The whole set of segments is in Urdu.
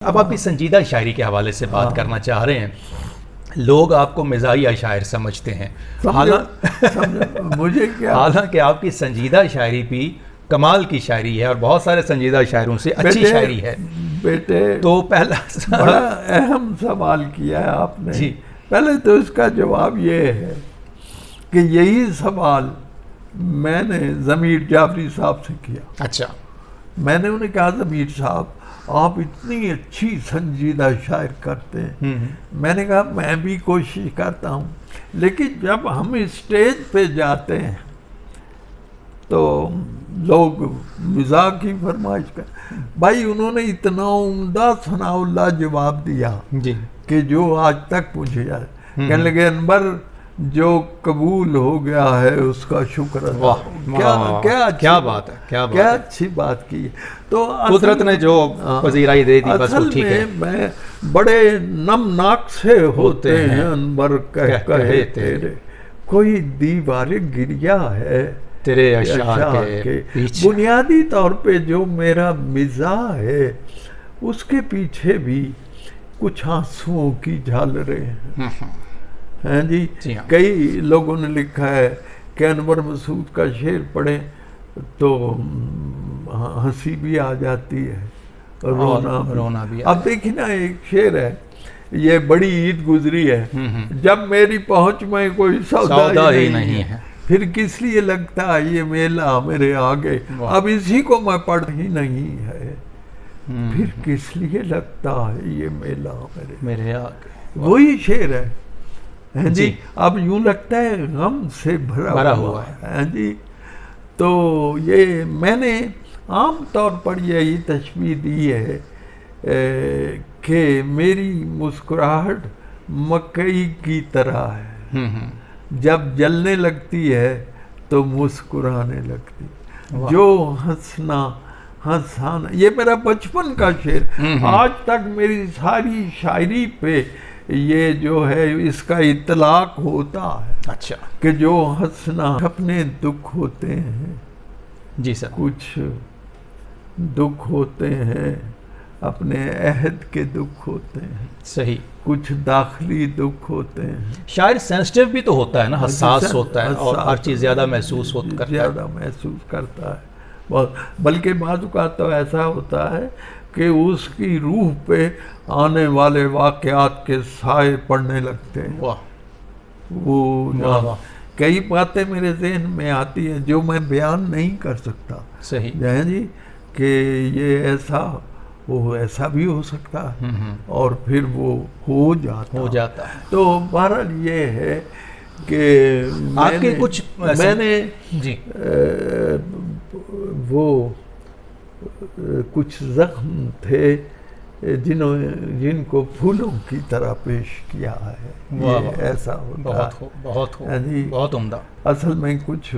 اب آپ اس سنجیدہ شاعری کے حوالے سے بات کرنا چاہ رہے ہیں. لوگ آپ کو مزاحیہ شاعر سمجھتے ہیں، مجھے کیا، حالانکہ آپ کی سنجیدہ شاعری بھی کمال کی شاعری ہے اور بہت سارے سنجیدہ شاعروں سے اچھی شاعری ہے. بیٹے تو پہلا بڑا اہم سوال کیا ہے آپ نے. جی پہلے تو اس کا جواب یہ ہے کہ یہی سوال میں نے ضمیر جعفری صاحب سے کیا. اچھا. میں نے انہیں کہا ضمیر صاحب آپ اتنی اچھی سنجیدہ شاعر کرتے ہیں. میں نے کہا میں بھی کوشش کرتا ہوں، لیکن جب ہم اسٹیج پہ جاتے ہیں تو لوگ مزاح کی فرمائش کر. بھائی انہوں نے اتنا عمدہ ثناء اللہ جواب دیا جی کہ جو آج تک مجھے یاد. کہنے لگے انور جو قبول ہو گیا ہے اس کا شکر ادا. کیا بات ہے، کیا اچھی بات کی. تو قدرت نے جو پذیرائی دے دی بس وہ ٹھیک ہے. میں بڑے نمناک سے ہوتے ہیں انور کہے تیرے، کوئی دیوار گریا ہے تیرے اشعار کے پیچھے. بنیادی طور پہ جو میرا مزاح ہے اس کے پیچھے بھی کچھ آنسوؤں کی جھالریں ہیں جی. کئی لوگوں نے لکھا ہے کہ انور مسعود کا شعر پڑھیں تو ہنسی بھی آ جاتی ہے، رونا بھی. اب دیکھیں نا ایک شعر ہے، یہ بڑی عید گزری ہے، جب میری پہنچ میں کوئی سودا ہی نہیں ہے، پھر کس لیے لگتا ہے یہ میلہ میرے آگے، اب اسی کو میں پڑھ ہی نہیں ہے، پھر کس لیے لگتا ہے یہ میلہ میرے آگے. وہی شعر ہے جی. اب یوں لگتا ہے غم سے بھرا ہوا ہے جی. تو یہ میں نے عام طور پر یہی تشبیہ دی ہے کہ میری مسکراہٹ مکئی کی طرح ہے، جب جلنے لگتی ہے تو مسکرانے لگتی. جو ہنسانا یہ میرا بچپن کا شعر، آج تک میری ساری شاعری پہ یہ جو ہے اس کا اطلاق ہوتا ہے. اچھا. کہ جو ہنسنا اپنے دکھ ہوتے ہیں. جی سر. کچھ دکھ ہوتے ہیں اپنے عہد کے دکھ ہوتے ہیں. صحیح. کچھ داخلی دکھ ہوتے ہیں. شاعر سینسٹیو بھی تو ہوتا ہے نا، حساس ہوتا ہے اور ہر چیز زیادہ محسوس کرتا ہے بہت. بلکہ بعض اوقات تو ایسا ہوتا ہے کہ اس کی روح پہ آنے والے واقعات کے سائے پڑنے لگتے ہیں. وہ کئی باتیں میرے ذہن میں آتی ہیں جو میں بیان نہیں کر سکتا. صحیح جی. کہ یہ ایسا بھی ہو سکتا ہے اور پھر وہ ہو جاتا ہے. تو بہرحال یہ ہے کہ آپ کے کچھ میں نے جی وہ کچھ زخم تھے جن کو پھولوں کی طرح پیش کیا ہے. یہ ایسا ہوتا ہے. بہت عمدہ. اصل میں کچھ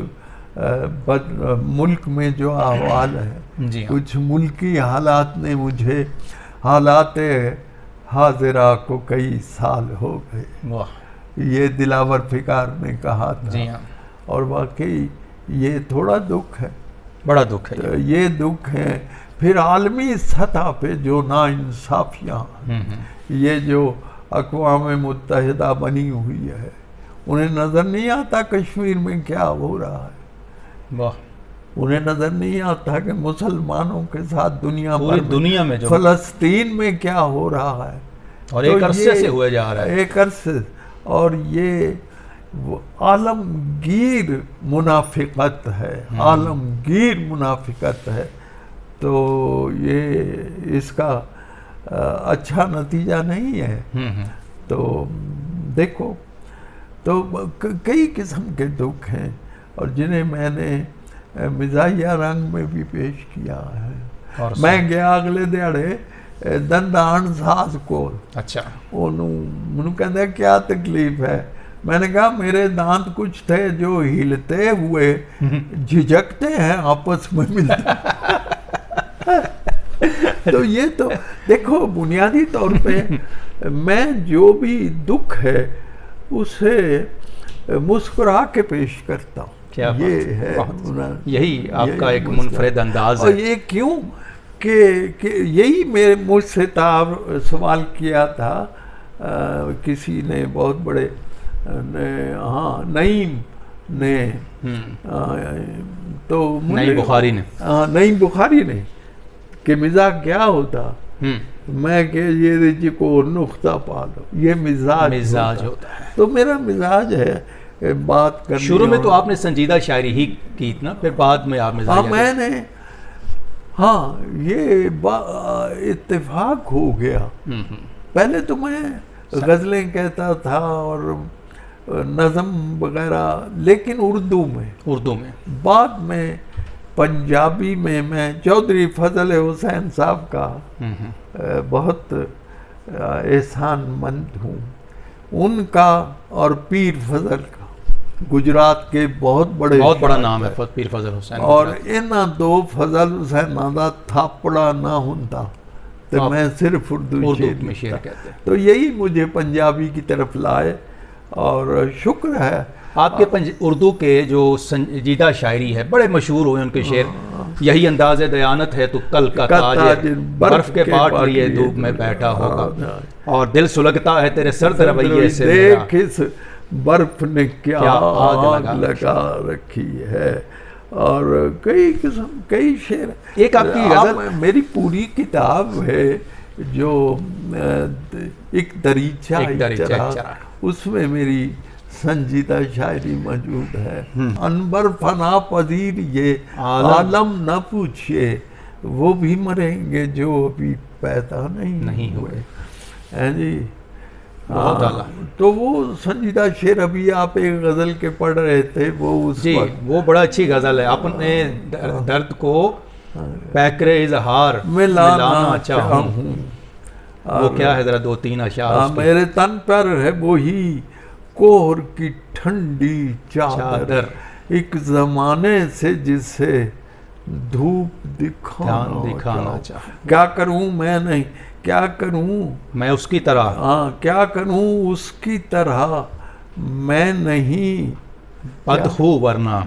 ملک میں جو احوال ہے، کچھ ملکی حالات نے مجھے حالات حاضرہ کو کئی سال ہو گئے، یہ دلاور فکار نے کہا تھا. اور واقعی یہ تھوڑا دکھ ہے، بڑا دکھ ہے. یہ دکھ ہے. پھر عالمی سطح پہ جو ناانصافیاں یہ جو اقوام متحدہ بنی ہوئی ہے، انہیں نظر نہیں آتا کشمیر میں کیا ہو رہا ہے. انہیں نظر نہیں آتا کہ مسلمانوں کے ساتھ دنیا میں فلسطین میں کیا ہو رہا ہے، اور ایک عرصے سے ہوئے جا رہا ہے. ایک عرصے. اور یہ عالمگیر منافقت ہے، عالمگیر منافقت ہے. تو یہ اس کا اچھا نتیجہ نہیں ہے. تو دیکھو، تو کئی قسم کے دکھ ہیں اور جنہیں میں نے مزاحیہ رنگ میں بھی پیش کیا ہے. میں گیا اگلے دیہڑے دندان ساز کو. اچھا. انہوں کہتے کیا تکلیف ہے؟ میں نے کہا میرے دانت کچھ تھے جو ہلتے ہوئے جھجکتے ہیں آپس میں ملتے. تو یہ تو دیکھو بنیادی طور پہ میں جو بھی دکھ ہے اسے مسکرا کے پیش کرتا ہوں. یہ ہے، یہی آپ کا ایک منفرد انداز ہے. اور یہ کیوں کہ یہی میرے مجھ سے سوال کیا تھا کسی نے بہت بڑے نعیم نے تو نعیم بخاری نے نعیم بخاری نے کہ مزاح کیا ہوتا، میں کہ یہ جی کو نقطہ پالو، یہ مزاج ہوتا ہے. تو میرا مزاج ہے بات کرنے. شروع میں تو آپ نے سنجیدہ شاعری ہی کی نا، پھر بعد میں آپ ہاں میں نے یہ اتفاق ہو گیا. پہلے تو میں غزلیں کہتا تھا اور نظم وغیرہ، لیکن اردو میں. بعد میں پنجابی میں چودھری فضل حسین صاحب کا بہت احسان مند ہوں، ان کا اور پیر فضل کا، گجرات کے بہت بڑا نام ہے پیر فضل حسین. اور انہاں دو فضل حسین دا تھاپڑا نہ ہوندا تو میں صرف اردو میں شعر کہتے ہیں. تو یہی مجھے پنجابی کی طرف لائے، اور شکر ہے آپ کے اردو کے جو سنجیدہ شاعری ہے بڑے مشہور ہوئے ان کے شعر. یہی انداز دیانت ہے تو کل کا تاج، برف کے پاٹ لیے دھوپ میں بیٹھا ہوگا، اور دل سلگتا ہے تیرے سرد رویے سے، دیکھ اس برف نے کیا آگ لگا رکھی ہے. اور کئی قسم کئی شعر. ایک آپ کی غزل، میری پوری کتاب ہے جو ایک دریچہ اس میں میری سنجیدہ شاعری موجود ہے. انبر فنا پذیر یہ عالم نہ پوچھئے، وہ بھی مریں گے جو ابھی پیدا نہیں ہوئے. جی تو وہ سنجیدہ شعر ابھی آپ ایک غزل کے پڑھ رہے تھے، وہ اس جی وہ بڑا اچھی غزل ہے. اپنے درد کو پیکرے اظہار میں لانا چاہوں، وہ کیا ہے ذرا دو تین اشعار. میرے تن پر ہے وہی کوہر کی ٹھنڈی چادر، ایک زمانے سے جسے دھوپ دکھانا چاہوں. کیا کروں میں نہیں، کیا کروں میں اس کی طرح، کیا کروں اس کی طرح میں نہیں بدخو ورنہ،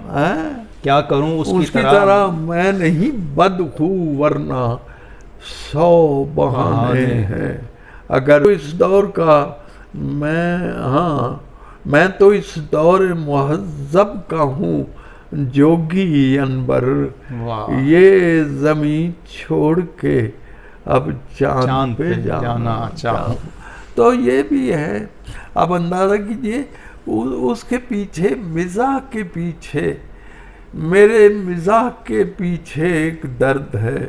کیا کروں اس کی طرح میں نہیں بدخو ورنہ 100 بہانے ہیں. اگر اس دور کا میں تو اس دور مہذب کا ہوں جوگی انبر، یہ زمین چھوڑ کے اب چاند پہ جانا چاہوں. تو یہ بھی ہے. اب اندازہ کیجئے اس کے پیچھے، مزاح کے پیچھے، میرے مزاح کے پیچھے ایک درد ہے،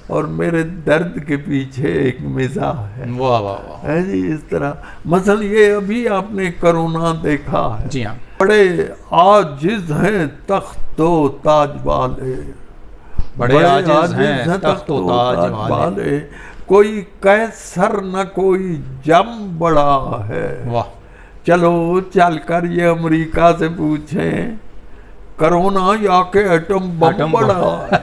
اور میرے درد کے پیچھے ایک مزاح ہے. واہ واہ واہ. جی اس طرح مثلا یہ ابھی آپ نے کرونا دیکھا ہے. جی ہاں. بڑے عاجز ہیں تخت و تاج والے، بڑے عاجز ہیں تخت و تاج والے، کوئی قیصر نہ کوئی جم بڑا ہے. واہ. چلو چل کر یہ امریکہ سے پوچھیں کرونا یا کہ ایٹم بم بڑا ہے،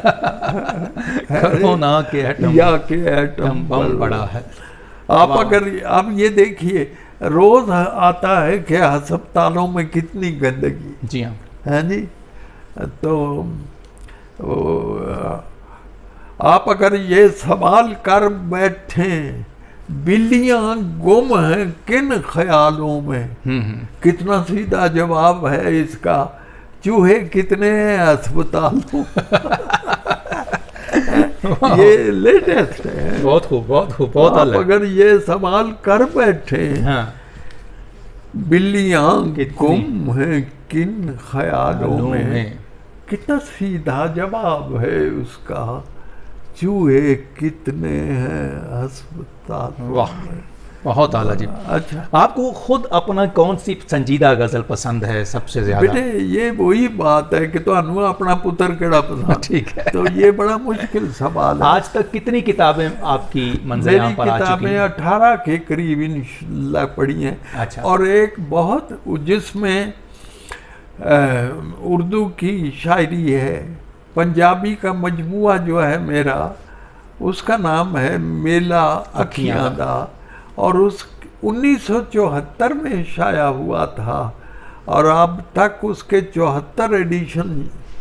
کرونا کے ایٹم یا کہ ایٹم بم بڑا ہے. آپ اگر آپ یہ دیکھیے روز آتا ہے کہ ہسپتالوں میں کتنی گندگی. جی ہاں. ہے جی. تو آپ اگر یہ سوال کر بیٹھیں بلیاں گم ہیں کن خیالوں میں، کتنا سیدھا جواب ہے اس کا، چوہے کتنے ہیں ہسپتالوں. یہ لیٹسٹ ہے. بہت خوب بہت خوب. بہت آپ اگر یہ سوال کر بیٹھے بلیاں گم ہیں کن خیالوں میں، کتنا سیدھا جواب ہے اس کا، چوہے کتنے ہیں ہسپتال. واہ بہت اعلیٰ. جی اچھا آپ کو خود اپنا کون سی سنجیدہ غزل پسند ہے سب سے زیادہ؟ بیٹے یہ وہی بات ہے کہ تو انو اپنا پتر کیڑا پسند. ٹھیک ہے. تو یہ بڑا مشکل سوال ہے. آج تک کتنی کتابیں آپ کی منزل پر آ چکی ہیں؟ میری کتابیں 18 کے قریب انشاءاللہ پڑھی ہیں. اچھا. اور ایک بہت جس میں اردو کی شاعری ہے، پنجابی کا مجموعہ جو ہے میرا، اس کا نام ہے میلا اکھیاں دا، اور اس 1974 میں شائع ہوا تھا، اور اب تک اس کے 74 ایڈیشن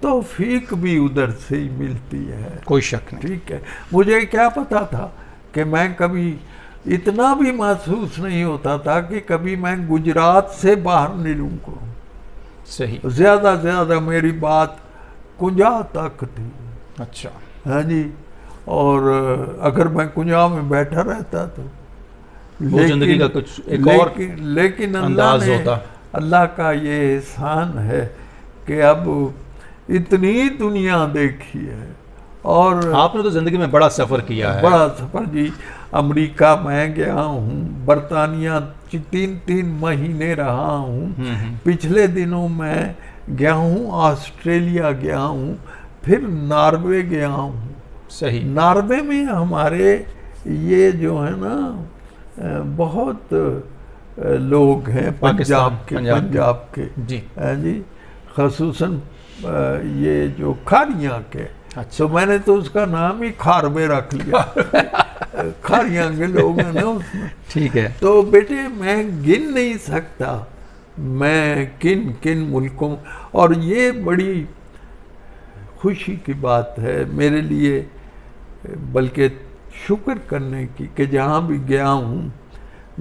توفیق بھی ادھر سے ہی ملتی ہے، کوئی شک نہیں. ٹھیک ہے. مجھے کیا پتا تھا کہ میں کبھی اتنا بھی محسوس نہیں ہوتا تھا کہ کبھی میں گجرات سے باہر نکلوں کو. صحیح. زیادہ زیادہ میری بات کنجا تک تھی. اچھا. ہاں جی. اور اگر میں کنجا میں بیٹھا رہتا تو وہ زندگی کا کچھ ایک اور لیکن انداز ہوتا. اللہ کا یہ احسان ہے کہ اب اتنی دنیا دیکھی ہے. اور آپ نے تو زندگی میں بڑا سفر کیا ہے. بڑا سفر جی. امریکہ میں گیا ہوں، برطانیہ 3 مہینے رہا ہوں. پچھلے دنوں میں گیا ہوں آسٹریلیا گیا ہوں، پھر ناروے گیا ہوں. صحیح. ناروے میں ہمارے یہ جو ہے نا بہت لوگ ہیں پنجاب کے جی جی، خصوصاً یہ جو کھاریاں کے. اچھا. تو میں نے تو اس کا نام ہی کھاروے رکھ لیا. کھاریاں کے لوگ ہیں نا اس میں. ٹھیک ہے. تو بیٹے میں گن نہیں سکتا میں کن ملکوں، اور یہ بڑی خوشی کی بات ہے میرے لیے، بلکہ شکر کرنے کی، کہ جہاں بھی گیا ہوں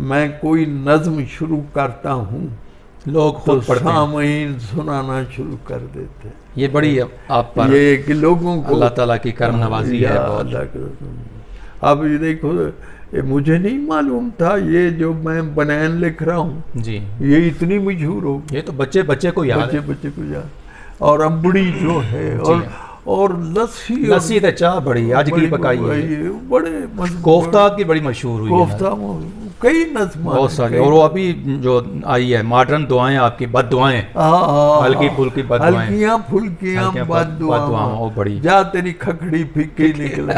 میں کوئی نظم شروع کرتا ہوں لوگ خود پڑھتے ہیں، سامعین سنانا شروع کر دیتے. یہ بڑی آپ پر یہ کہ لوگوں کو اللہ تعالیٰ کی کرم نوازی ہے بہت. اب یہ دیکھو، مجھے نہیں معلوم تھا یہ جو میں بنین لکھ رہا ہوں جی یہ اتنی مشہور ہو. یہ تو بچے کو یاد ہے. بچے کو یاد. اور امبڑی جو ہے اور لسی تو چاہ بڑی آج کی پکائی ہے، بڑے کوفتہ کی بڑی مشہور ہوئی ہے. کوفتہ کئی نظمیں بہت ساری. اور وہ ابھی جو آئی ہے ماڈرن دعائیں آپ کی، بد دعائیں، ہلکی پھلکی بد دعائیں، ہلکیاں پھلکیاں بد دعائیں، وہ بڑی جا تیری کھکڑی پھیکی نکلے.